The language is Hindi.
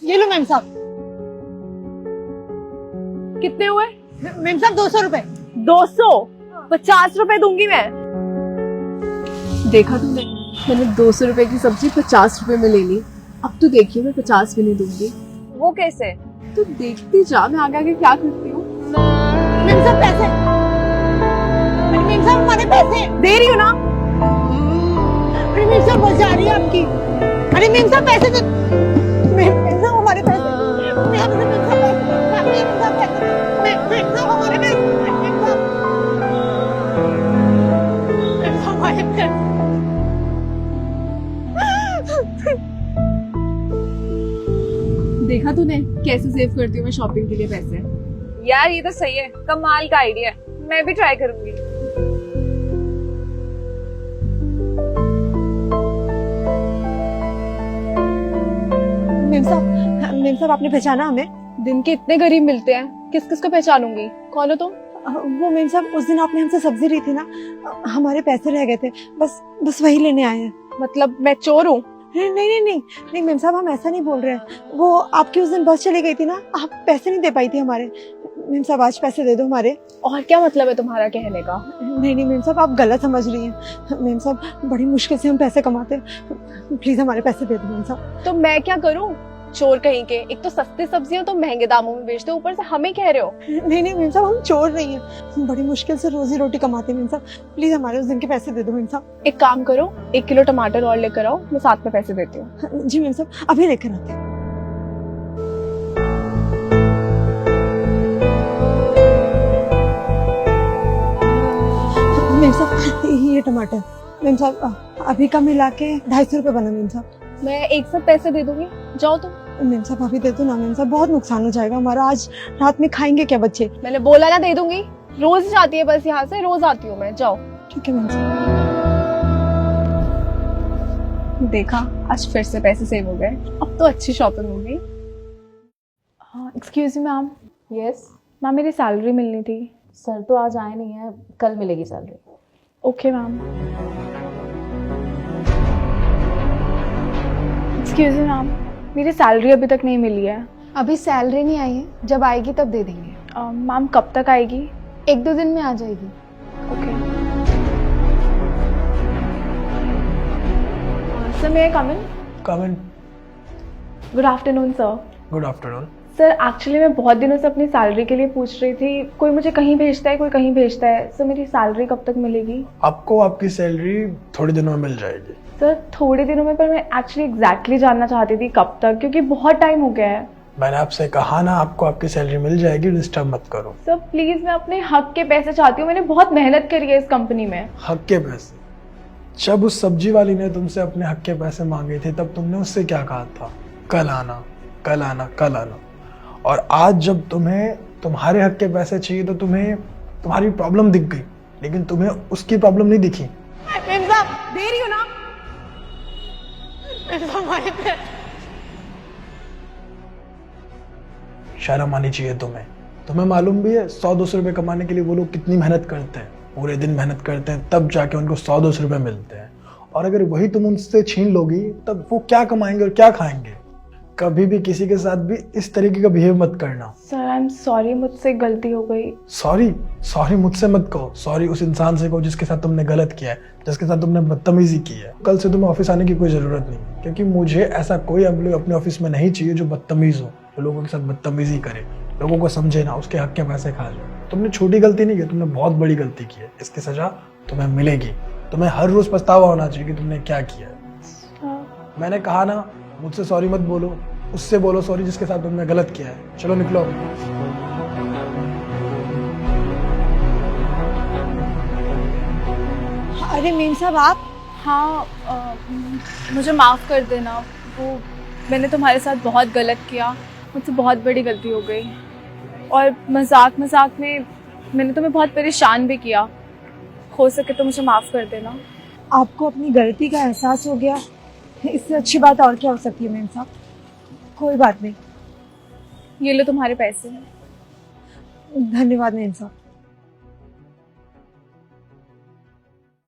ये लो मैम साहब। कितने हुए? मैम साहब 200 रुपए। 200? 50 रुपए दूंगी मैं। देखा तुमने, मैंने 200 रुपए की सब्जी 50 रुपए में ले ली। अब तो देखिए मैं 50 भी नहीं दूंगी। वो कैसे? तो देखती जा मैं आगे आगे क्या करती हूँ। मैम साहब पैसे। अरे मैम साहब हमारे पैसे। दे रही हूँ ना। अरे मैम साहब बस जा रही है आपकी। अरे मैम साहब पैसे दे। मैम साहब हमारे पैसे। मैम साहब पैसे। मैम साहब पैसे। मैम साहब हमारे पैसे। मैम साहब हमारे पैसे। देखा तूने कैसे सेव करती हूँ मैं शॉपिंग के लिए पैसे। यार ये तो सही है, कमाल का आइडिया है, मैं भी ट्राई करूंगी। मैम साहब आपने पहचाना हमें? दिन के इतने गरीब मिलते हैं, किस किस को पहचानूंगी? कौन हो तुम? वो मैम साहब उस दिन आपने हमसे सब्जी ली थी ना, हमारे पैसे रह गए थे, बस वही लेने आए हैं। मतलब मैं चोर हूँ? नहीं मैम साहब हम ऐसा नहीं बोल रहे हैं। वो आपकी उस दिन बस चली गई थी ना, आप पैसे नहीं दे पाई थी हमारे। मैम साहब आज पैसे दे दो हमारे। और क्या मतलब है तुम्हारा कहने का? नहीं मैम साहब आप गलत समझ रही हैं। मैम साहब बड़ी मुश्किल से हम पैसे कमाते हैं, प्लीज हमारे पैसे दे दो मैम साहब। तो मैं क्या करूँ? चोर कहीं के, एक तो सस्ती सब्जियां तो महंगे दामों में बेचते हो, ऊपर से हमें कह रहे हो। नहीं मैम साहब हम चोर नहीं हैं, बड़ी मुश्किल से रोजी रोटी कमाते हैं मैम साहब, प्लीज हमारे उस दिन के पैसे दे दो मैम साहब। एक काम करो, 1 किलो टमाटर और लेकर आओ, मैं साथ में पैसे देती हूँ। जी मैम साहब अभी लेकर आते हैं। मैम साहब ये टमाटर। मैम साहब अभी का मिला के 250 रुपए बना मैम साहब। मैं एक साथ पैसे दे दूंगी, जाओ तुम। मैम साहब अभी दे दो ना मैम साहब, बहुत नुकसान हो जाएगा हमारा, आज रात में खाएंगे क्या बच्चे? मैंने बोला ना दे दूंगी, रोज जाती है बस यहाँ से, रोज आती हूँ मैं, जाओ। ठीक है मैम साहब। देखा, आज फिर से पैसे सेव हो गए, अब तो अच्छी शॉपिंग हो गई। हाँ excuse me ma'am. Yes ma'am मेरी सैलरी मिलनी थी। सर तो आज आए नहीं है, कल मिलेगी salary. Okay ma'am. Excuse me ma'am, मेरी सैलरी अभी तक नहीं मिली है। अभी सैलरी नहीं आई है, जब आएगी तब दे देंगे। मैम कब तक आएगी? 1-2 दिन में आ जाएगी। Okay. Sir may I come in? Come in. Good afternoon sir. Good afternoon. Sir actually मैं बहुत दिनों से अपनी सैलरी के लिए पूछ रही थी, कोई मुझे कहीं भेजता है, कोई कहीं भेजता है। सर मेरी सैलरी कब तक मिलेगी? आपको आपकी सैलरी थोड़ी दिनों में मिल जाएगी। सर थोड़े दिनों में, पर मैं एक्चुअली एग्जैक्टली जानना चाहती थी कब तक, क्योंकि बहुत टाइम हो गया है। मैंने आपसे कहा ना आपको आपकी सैलरी मिल जाएगी, डिस्टर्ब मत करो। सर प्लीज मैं अपने हक के पैसे चाहती हूँ, मैंने बहुत मेहनत करी है इस कंपनी में। हक के पैसे? जब उस सब्जी वाली ने तुमसे अपने हक के पैसे मांगे थे तब तुमने उससे क्या कहा था? कल आना कल आना कल आना। और आज जब तुम्हें तुम्हारे हक के पैसे चाहिए तो तुम्हें तुम्हारी प्रॉब्लम दिख गई, लेकिन तुम्हें उसकी प्रॉब्लम नहीं दिखी। मैम साहब दे रही हो ना? मैम साहब हमारे पैसे। शर्म आनी चाहिए तुम्हें। तुम्हें मालूम भी है 100-200 रुपए कमाने के लिए वो लोग कितनी मेहनत करते हैं, पूरे दिन मेहनत करते हैं, तब जाके उनको 100-200 रुपए मिलते हैं। और अगर वही तुम उनसे छीन लोगी तब वो क्या कमाएंगे और क्या खाएंगे? कभी भी किसी के साथ भी इस तरीके का बिहेव मत करना। सर आई एम सॉरी, मुझसे गलती हो गई। सॉरी मुझसे मत कहो, सॉरी उस इंसान से कहो जिसके साथ तुमने गलत किया है, जिसके साथ तुमने बदतमीजी की है। कल से तुम्हें ऑफिस आने की कोई जरूरत नहीं, क्योंकि मुझे ऐसा कोई एम्प्लॉय अपने ऑफिस में नहीं चाहिए जो बदतमीज हो, जो लोगों के साथ बदतमीजी करे, लोगों को समझे ना, उसके हक के पैसे खा जाए। तुमने छोटी गलती नहीं की, तुमने बहुत बड़ी गलती की है, इसकी सजा तुम्हें मिलेगी। तुम्हें हर रोज पछतावा होना चाहिए कि तुमने क्या किया। मैंने कहा ना, मुझसे सॉरी मत बोलो, उससे बोलो सॉरी जिसके साथ तुमने गलत किया है। चलो निकलो। अरे मैम साहब आप? हाँ मुझे माफ़ कर देना, वो मैंने तुम्हारे साथ बहुत गलत किया, मुझसे बहुत बड़ी गलती हो गई। और मजाक मजाक में मैंने तुम्हें बहुत परेशान भी किया, हो सके तो मुझे माफ़ कर देना। आपको अपनी गलती का एहसास हो गया, इससे अच्छी बात और क्या हो सकती है मैम साहब? कोई बात नहीं। ये लो तुम्हारे पैसे। धन्यवाद मैम साहब।